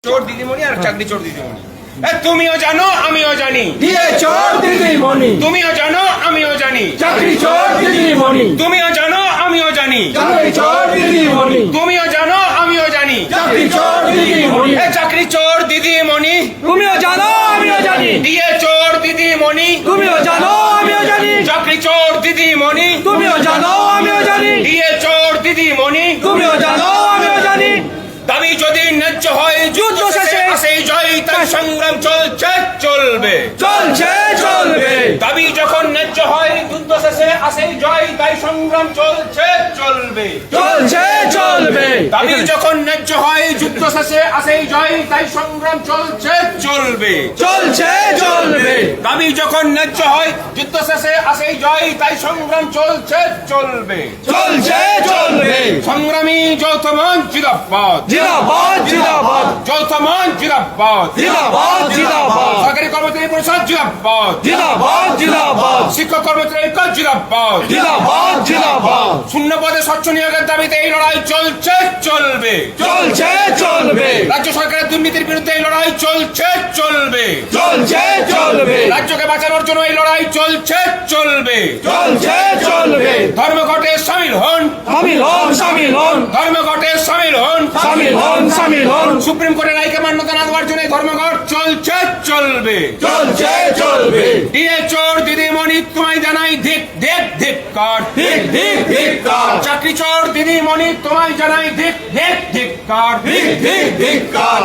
চোর দিদিমণি আর চাকরি চোর দিদিমণি। তুমিও জানো আমিও জানি, দিয়ে চোর দিদিমণি। তুমিও জানো আমিও জানি, চাকরি চোর দিদিমণি। তুমিও জানো আমিও জানি, চাকরি চোর দিদিমণি। তুমিও জানো আমিও জানি, চাকরি চোর দিদিমণি। চাকরি চোর দিদিমণি। তুমিও জানো আমিও জানি, দিয়ে চোর দিদিমণি। তুমিও জানো আমিও জানি, চাকরি চোর দিদিমণি। তুমিও জানো আমিও জানি, দিয়ে চোর দিদিমণি। তুমিও জানো আমিও জানি। দাবি যদি ন্যায্য হয় যুদ্ধ শেষে আসেই জয়, তার সংগ্রাম চলছে চলবে, চলছে চলবে। দাবি যখন ন্যায্য হয় যুদ্ধ শেষে আসেই জয়, তাই সংগ্রাম চলছে চলবে, চলছে চলবে। দাবি যখন ন্যায্য হয় যুদ্ধ শেষে আসেই জয়, তাই সংগ্রাম চলছে চলবে, চলছে চলবে। দাবি যখন ন্যায্য হয় যুদ্ধ শেষে আসেই জয়, তাই সংগ্রাম চলছে চলবে, চলছে চলবে। সংগ্রামী যৌথ মঞ্চ জিন্দাবাদ, জিন্দাবাদ জিন্দাবাদ, যৌথ মঞ্চ জিন্দাবাদ, জিন্দাবাদ জিন্দাবাদ, সরকারি কর্মচারী পরিষদ জিন্দাবাদ, জিন্দাবাদ জিন্দাবাদ, শিক্ষক কর্মচারী ঐক্য জিন্দাবাদ, জিন্দাবাদ জিন্দাবাদ। শূন্য পদে স্বচ্ছ নিয়োগের দাবিতে এই লড়াই চলছে চলবে, চলছে চলবে। রাজ্য সরকারের দুর্নীতির বিরুদ্ধে এই লড়াই চলছে চলবে, চলছে চলবে। রাজ্যকে বাঁচানোর জন্য এই লড়াই চলছে চলবে, চলছে চলবে। ধর্মঘটে সামিল হন, সামিল হন সামিল হন, ধর্মঘটে সামিল হন, সামিল হন সামিল হন। সুপ্রিম কোর্টের রায়কে মান্যতা না দেওয়ার জন্য এই ধর্মঘট চলছে চলবে, চলছে চলবে। দিয়ে চোর দিদিমণি তোমায় জানাই ধিক ধিক ধিক্কার, ঠিক ঠিক ধিক্কার, চাকরি চোর দিদিমণি তোমায় জানাই ধিক ধিক ধিক্কার, ঠিক ঠিক ধিক্কার।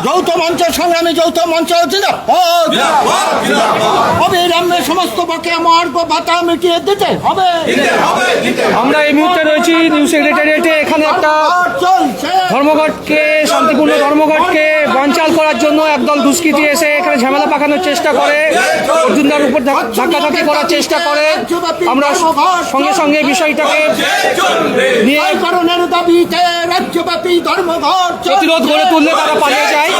যৌথ মঞ্চ সংগ্রামী যৌথ মঞ্চ জিন্দাবাদ জিন্দাবাদ, অবিলম্বে সমস্ত বকেয়া মহার্ঘ ভাতা মিটিয়ে দিতে হবে। দিতে হবে দিতে হবে। আমরা এই মুহূর্তে রয়েছি নিউ সেক্রেটারিয়েটে। এখানে একটা চলছে ধর্মঘটকে, শান্তিপূর্ণ ধর্মঘটকে বানচাল করার জন্য একদল দুষ্কৃতী এসে এখানে ঝামেলা পাকানোর চেষ্টা করে, অর্জুনদার উপর ধাক্কাধাক্কি করার চেষ্টা করে। আমরা সঙ্গে সঙ্গে বিষয়টাকে নিয়ে এই কারণের দাবিতে রাজ্যব্যাপী ধর্মঘট প্রতিরোধ গড়ে তুললে তারা পালিয়ে যায়।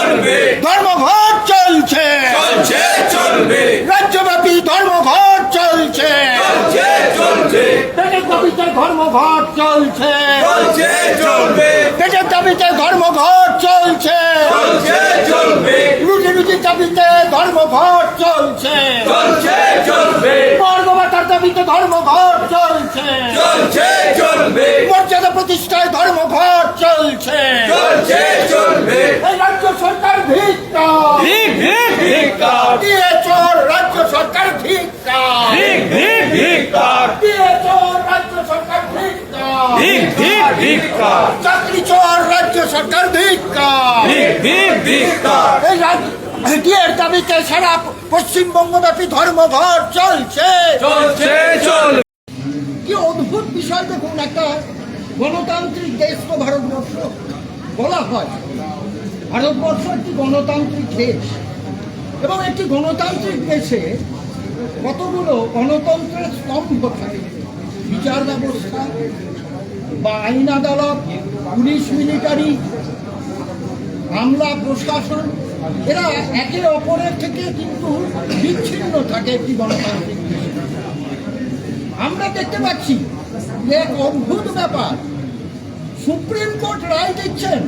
ধর্মঘট চলছে, চলছে চলবে। রাজ্যব্যাপী ধর্মঘট চলছে, চলছে চলছে। পেটের দাবিতে ধর্মঘট চলছে, চলছে চলবে। পেটের দাবিতে ধর্মঘট চলছে, চলছে চলবে। রুজি রুজির দাবিতে ধর্মঘট চলছে, চলছে চলবে। বর্গবাতার দাবিতে ধর্মঘট চলছে, চলছে চলবে। মর্যাদা প্রতিষ্ঠায় ধর্মঘট চলছে, চলছে চলবে। এই রাজ্য সরকার ধিক্কার, ঠিক ঠিক ধিক্কার, দিয়ে চোর রাজ্য সরকার ধিক্কার, ঠিক ঠিক ধিক্কার, দিয়ে চোর রাজ্য সরকার ধিক্কার, ঠিক ঠিক ধিক্কার, চাকরি চোর রাজ্য সরকার ধিক্কার। ঠিক ঠিক ধিক্কার। এই ডিএর দাবিতে সারা পশ্চিমবঙ্গব্যাপী ধর্মঘট চলছে, চলছে চলবে। কি অদ্ভুত বিষয় দেখুন, একটা গণতান্ত্রিক দেশ তো ভারতবর্ষ বলা হয়, ভারতবর্ষ একটি গণতান্ত্রিক দেশ, এবং একটি গণতান্ত্রিক দেশে কতগুলো গণতন্ত্রের স্তম্ভ থাকে। বিচার ব্যবস্থা বা আইন আদালত, পুলিশ মিলিটারি, আমলা প্রশাসন, এরা একে অপরের থেকে কিন্তু বিচ্ছিন্ন থাকে একটি গণতান্ত্রিক দেশে। আমরা দেখতে পাচ্ছি যে এক অদ্ভুত ব্যাপার, সুপ্রিম কোর্ট রায় দিচ্ছেন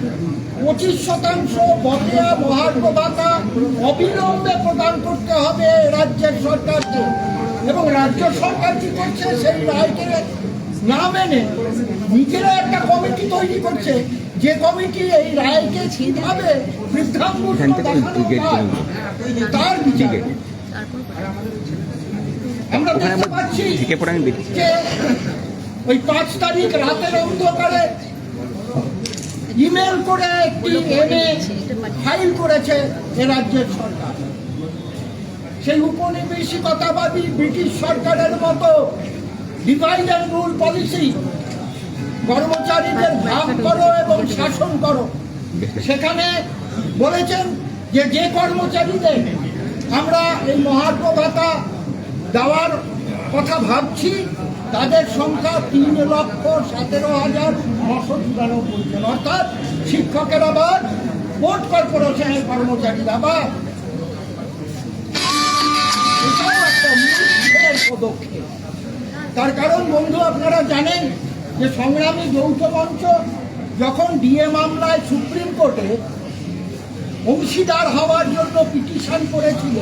25% বকেয়া মহার্ঘ ভাতা অবিলম্বে প্রদান করতে হবে রাজ্যের সরকারকে, এবং রাজ্য সরকার কি করছে, সেই রায়কে না মেনে নিজেরা একটা কমিটি তৈরি করছে, যে কমিটি এই রায়কে কিভাবে বৃদ্ধাঙ্গুষ্ঠ দেখানো হয় তার বিচার। আমরা দেখতে পাচ্ছি যে ওই 5 তারিখ রাতের অন্ধকারে ইমেল করে একটি এনে ফাইল করেছে এ রাজ্যের সরকার। সেই উপনিবেশিকতাবাদী ব্রিটিশ সরকারের মতো ডিভাইড অ্যান্ড রুল পলিসি, কর্মচারীদের ভাগ করো এবং শাসন করো, সেখানে বলেছেন যে যে কর্মচারীদের আমরা এই মহার্ঘ ভাতা দেওয়ার কথা ভাবছি তাদের সংখ্যা 3,17,994 জন, অর্থাৎ শিক্ষকেরা বা বোর্ড কর্পোরেশনের কর্মচারীরা বা, এটাও একটা মূল পদক্ষেপ। তার কারণ বন্ধু, আপনারা জানেন যে সংগ্রামী যৌথ মঞ্চ যখন ডিএ মামলায় সুপ্রিম কোর্টে অংশীদার হওয়ার জন্য পিটিশন করেছিল,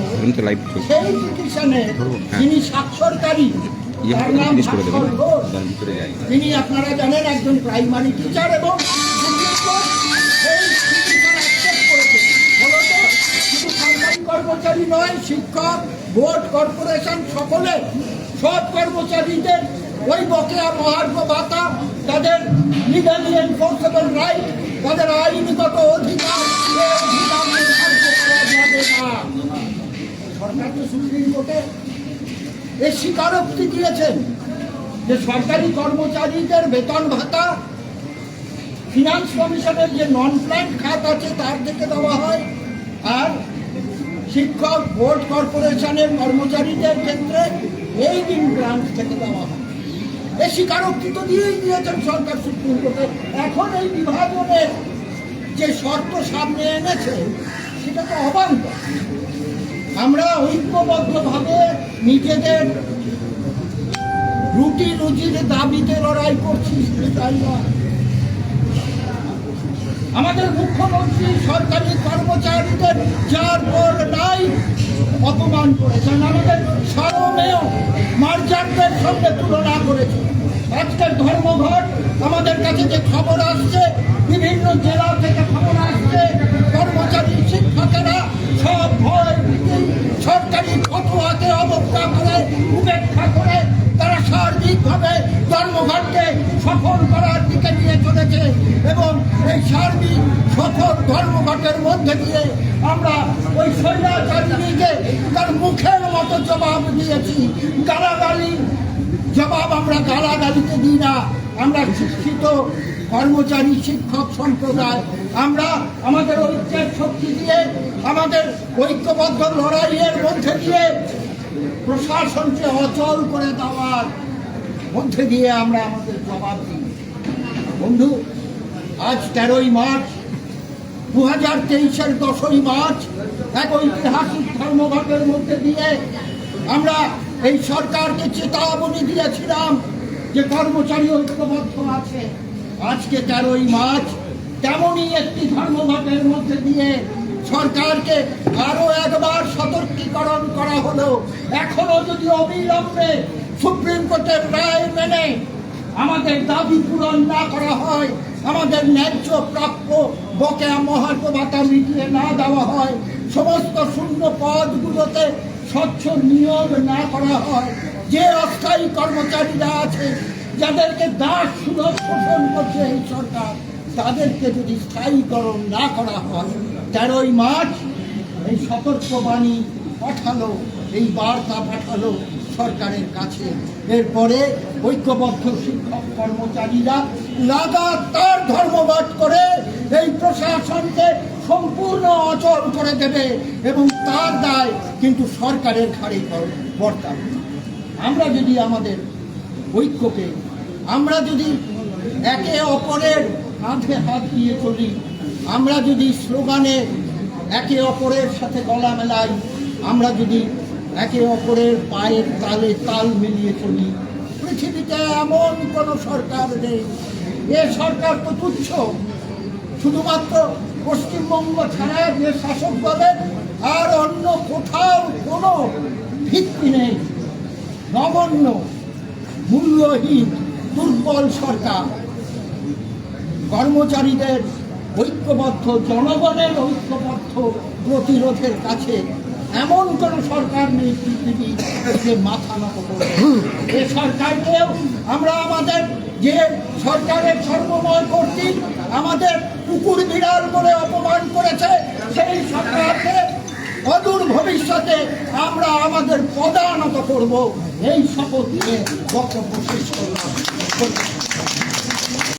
সেই পিটিশনে যিনি স্বাক্ষরকারী তার নাম ভাস্কর ঘোষ। তিনি আপনারা জানেন একজন প্রাইমারি টিচার, এবং সুপ্রিম কোর্ট সেই পিটিশন অ্যাকসেপ্ট করেছে। ফলত শুধু সরকারি কর্মচারী নয়, শিক্ষক, বোর্ড, কর্পোরেশন সকলে, সব কর্মচারীদের ওই বকেয়া মহার্ঘ ভাতা, তাদের লিগালি এনফোর্সেবল রাইট, তাদের আইনগত অধিকার, এই অধিকার নির্ধারিত করা যাবে না। সরকার তো সুপ্রিম কোর্টে এর স্বীকারোক্তি দিয়েছেন যে সরকারি কর্মচারীদের বেতন ভাতা ফিনান্স কমিশনের যে নন প্ল্যান খাত আছে তার থেকে দেওয়া হয়, আর শিক্ষক, বোর্ড, কর্পোরেশনের কর্মচারীদের ক্ষেত্রে এই দিন গ্রান্ট থেকে দেওয়া হয়। এই স্বীকারোক্তি তো দিয়েই দিয়েছেন সরকার সুপ্রিম কোর্টে। এখন এই বিভাজনের যে শর্ত সামনে এনেছে সেটা তো অবান্তর। আমরা ঐক্যবদ্ধভাবে নিজেদের রুটি রুজির দাবিতে লড়াই করছি, তাই নয়। আমাদের মুখ্যমন্ত্রী সরকারি কর্মচারীদের যার পর নাই অপমান করেছেন, আমাদের সারমেয় মার্জানদের সঙ্গে তুলনা করেছেন। আজকের ধর্মঘট, আমাদের কাছে যে খবর আসছে, বিভিন্ন জেলা থেকে খবর আসছে, কর্মচারী শিক্ষকেরা সব ভয় ভীতি, সরকারি ফতোয়াকে অবজ্ঞা করে, উপেক্ষা করে তারা সার্বিকভাবে ধর্মঘটকে সফল করার দিকে নিয়ে চলেছে। এবং এই সার্বিক সফল ধর্মঘটের মধ্যে দিয়ে আমরা ওই স্বৈরাচারীকে তার মুখের মতো জবাব দিয়েছি। গালাগালি জবাব আমরা গালাগালিতে দিই না। আমরা শিক্ষিত কর্মচারী শিক্ষক সম্প্রদায়, আমরা আমাদের ঐক্যের শক্তি দিয়ে, আমাদের ঐক্যবদ্ধ লড়াইয়ের মধ্যে দিয়ে প্রশাসনকে অচল করে দেওয়ার মধ্যে দিয়ে আমরা আমাদের জবাব দিই। বন্ধু, আজ 13ই মার্চ 2023-এর 10ই মার্চ এক ঐতিহাসিক ধর্মঘটের মধ্যে দিয়ে আমরা এই সরকারকে চেতাবনী দিয়েছিলাম যে কর্মচারী ঐক্যবদ্ধ আছে। আজকে 13ই মার্চ তেমনই একটি ধর্মঘটের মধ্যে দিয়ে সরকারকে আরো একবার সতর্কীকরণ করা হলো। এখনো যদি অবিলম্বে সুপ্রিম কোর্টের রায় মেনে আমাদের দাবি পূরণ না করা হয়, আমাদের ন্যায্য প্রাপ্য বকেয়া মহার্ঘ ভাতা মিটিয়ে না দেওয়া হয়, সমস্ত শূন্য পদগুলোতে স্বচ্ছ নিয়োগ না করা হয়, যে অস্থায়ী কর্মচারীরা আছে, যাদেরকে দাস সুলভ শোষণ করছে এই সরকার, তাদেরকে যদি স্থায়ীকরণ না করা হয়, 13ই মার্চ এই সতর্কবাণী পাঠালো, এই বার্তা পাঠালো সরকারের কাছে। এরপরে ঐক্যবদ্ধ শিক্ষক কর্মচারীরা লাগাতার ধর্মঘট করে এই প্রশাসনকে সম্পূর্ণ অচল করে দেবে, এবং তার দায় কিন্তু সরকারের ঘাড়ে বর্তাবে। আমরা যদি আমাদের ঐক্যকে, আমরা যদি একে অপরের কাঁধে হাত দিয়ে চলি, আমরা যদি স্লোগানে একে অপরের সাথে গলা মেলাই, আমরা যদি একে অপরের পায়ের তালে তাল মিলিয়ে চলি, পৃথিবীতে এমন কোনো সরকার নেই। এ সরকার তো তুচ্ছ, শুধুমাত্র পশ্চিমবঙ্গ ছাড়া যে শাসক দলের আর অন্য কোথাও কোনো ভিত্তি নেই। নগণ্য, মূল্যহীন, দুর্বল সরকার। কর্মচারীদের ঐক্যবদ্ধ, জনগণের ঐক্যবদ্ধ প্রতিরোধের কাছে এমন কোন সরকার নেই পৃথিবী যে মাথা নত করবে। এ সরকারকেও আমরা আমাদের যে সরকারের সর্বময় কর্তৃক আমাদের কুকুর বিড়াল বলে অপমান করেছে, সেই সরকারকে অদূর ভবিষ্যতে আমরা আমাদের পদানত করব, এই শপথ নিয়ে বক্তব্য শেষ করলাম।